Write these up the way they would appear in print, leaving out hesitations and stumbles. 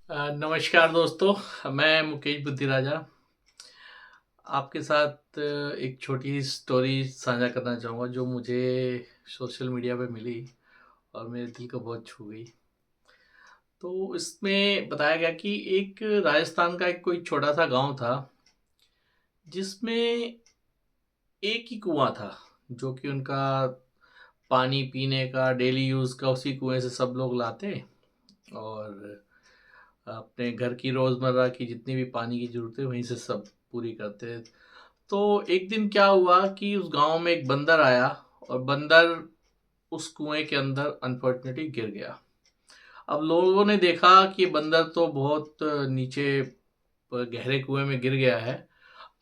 नमस्कार दोस्तों, मैं मुकेश बुद्धिराजा आपके साथ एक छोटी स्टोरी साझा करना चाहूँगा जो मुझे सोशल मीडिया पे मिली और मेरे दिल को बहुत छू गई। तो इसमें बताया गया कि एक राजस्थान का एक कोई छोटा सा गांव था जिसमें एक ही कुआं था जो कि उनका पानी पीने का डेली यूज़ का उसी कुएं से सब लोग लाते और अपने घर की रोज़मर्रा की जितनी भी पानी की ज़रूरतें वहीं से सब पूरी करते हैं। तो एक दिन क्या हुआ कि उस गांव में एक बंदर आया और बंदर उस कुएं के अंदर अनफॉर्चुनेटली गिर गया। अब लोगों ने देखा कि बंदर तो बहुत नीचे गहरे कुएं में गिर गया है।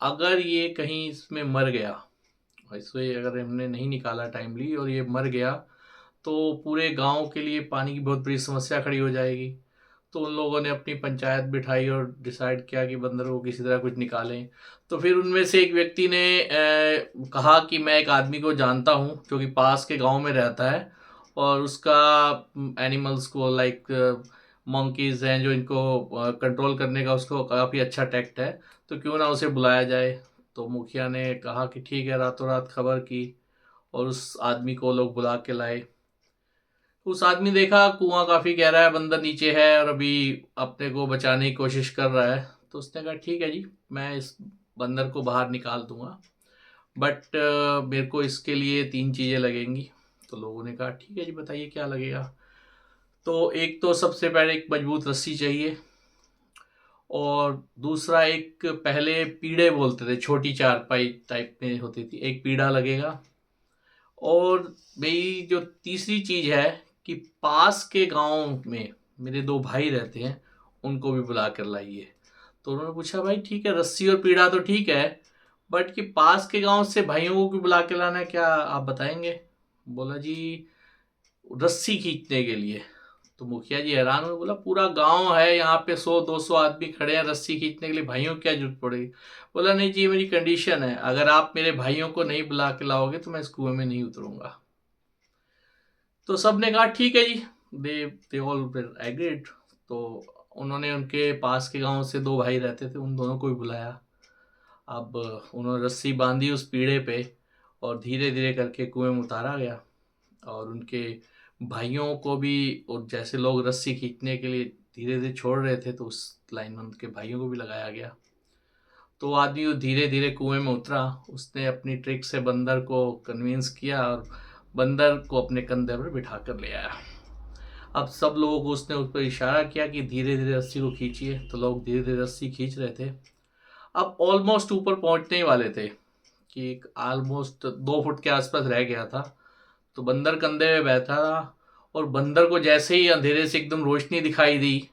अगर ये कहीं इसमें मर गया, इसे अगर हमने नहीं निकाला टाइमली और ये मर गया तो पूरे गांव के लिए पानी की बहुत बड़ी समस्या खड़ी हो जाएगी। तो उन लोगों ने अपनी पंचायत बिठाई और डिसाइड किया कि बंदर को किसी तरह कुछ निकालें। तो फिर उनमें से एक व्यक्ति ने कहा कि मैं एक आदमी को जानता हूँ जो कि पास के गांव में रहता है और उसका एनिमल्स को लाइक मंकीज हैं जो इनको कंट्रोल करने का उसको काफ़ी अच्छा टैक्ट है, तो क्यों ना उसे बुलाया जाए। तो मुखिया ने कहा कि ठीक है, रातों रात खबर की और उस आदमी को लोग बुला के लाए। उस आदमी देखा कुआं काफी गहरा है, बंदर नीचे है और अभी अपने को बचाने की कोशिश कर रहा है। तो उसने कहा ठीक है जी, मैं इस बंदर को बाहर निकाल दूंगा, बट मेरे को इसके लिए 3 चीज़ें लगेंगी। तो लोगों ने कहा ठीक है जी, बताइए क्या लगेगा। तो एक तो सबसे पहले एक मजबूत रस्सी चाहिए और दूसरा एक पहले पीढ़े बोलते थे, छोटी चारपाई टाइप में होती थी, एक पीढ़ा लगेगा। और मेरी जो तीसरी चीज है कि पास के गांव में मेरे 2 भाई रहते हैं, उनको भी बुला कर लाइए। तो उन्होंने पूछा भाई ठीक है, रस्सी और पीढ़ा तो ठीक है, बट कि पास के गांव से भाइयों को भी बुला के लाना है, क्या आप बताएंगे। बोला जी, रस्सी खींचने के लिए। तो मुखिया जी हैरान हुए, बोला पूरा गांव है यहाँ पे, 100-200 आदमी खड़े हैं, रस्सी खींचने के लिए भाइयों को क्या जरूरत पड़ेगी। बोला नहीं जी, ये मेरी कंडीशन है, अगर आप मेरे भाइयों को नहीं बुला के लाओगे तो मैं इस कुएं में नहीं उतरूंगा। तो सब ने कहा ठीक है जी, दे ऑल एग्रीड। तो उन्होंने उनके पास के गांव से 2 भाई रहते थे, उन दोनों को भी बुलाया। अब उन्होंने रस्सी बांधी उस पीढ़े पे और धीरे धीरे करके कुएं में उतारा गया। और उनके भाइयों को भी, और जैसे लोग रस्सी खींचने के लिए धीरे धीरे छोड़ रहे थे तो उस लाइन में उनके भाइयों को भी लगाया गया। तो आदमी वो धीरे धीरे कुएं में उतरा, उसने अपनी ट्रिक से बंदर को कन्विंस किया और बंदर को अपने कंधे पर बिठा कर ले आया। अब सब लोगों को उसने उस पर इशारा किया कि धीरे धीरे रस्सी को खींचिए, तो लोग धीरे धीरे रस्सी खींच रहे थे। अब ऑलमोस्ट ऊपर पहुंचने ही वाले थे कि ऑलमोस्ट 2 फुट के आसपास रह गया था। तो बंदर कंधे में बैठा था और बंदर को जैसे ही अंधेरे से एकदम रोशनी दिखाई दी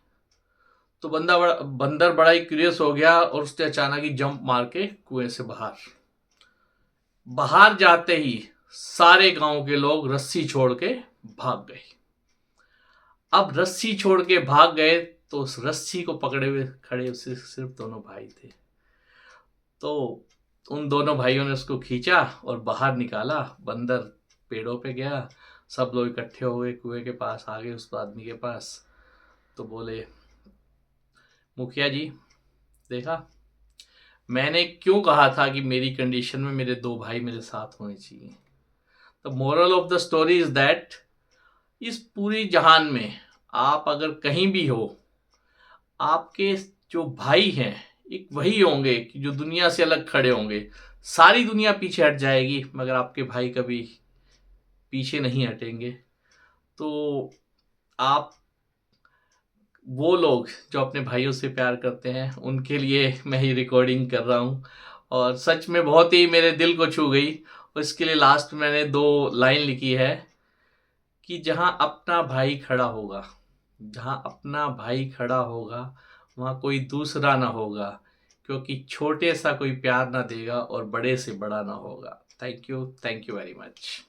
तो बंदर बड़ा ही क्यूरियस हो गया और उसने अचानक ही जंप मार के कुएं से बाहर बाहर जाते ही सारे गांव के लोग रस्सी छोड़ के भाग गए। अब रस्सी छोड़ के भाग गए तो उस रस्सी को पकड़े हुए खड़े उससे सिर्फ दोनों भाई थे। तो उन दोनों भाइयों ने उसको खींचा और बाहर निकाला। बंदर पेड़ों पे गया, सब लोग इकट्ठे हो गए, कुएं के पास आ गए, उस आदमी के पास। तो बोले मुखिया जी, देखा मैंने क्यों कहा था कि मेरी कंडीशन में मेरे 2 भाई मेरे साथ होने चाहिए। The moral of the story is that इस पूरी जहान में आप अगर कहीं भी हो, आपके जो भाई हैं एक वही होंगे कि जो दुनिया से अलग खड़े होंगे। सारी दुनिया पीछे हट जाएगी मगर आपके भाई कभी पीछे नहीं हटेंगे। तो आप वो लोग जो अपने भाइयों से प्यार करते हैं उनके लिए मैं ये रिकॉर्डिंग कर रहा हूँ और सच में बहुत ही मेरे दिल को छू गई। और इसके लिए लास्ट में मैंने 2 लाइन लिखी है कि जहाँ अपना भाई खड़ा होगा वहाँ कोई दूसरा ना होगा, क्योंकि छोटे सा कोई प्यार ना देगा और बड़े से बड़ा ना होगा। Thank you very much.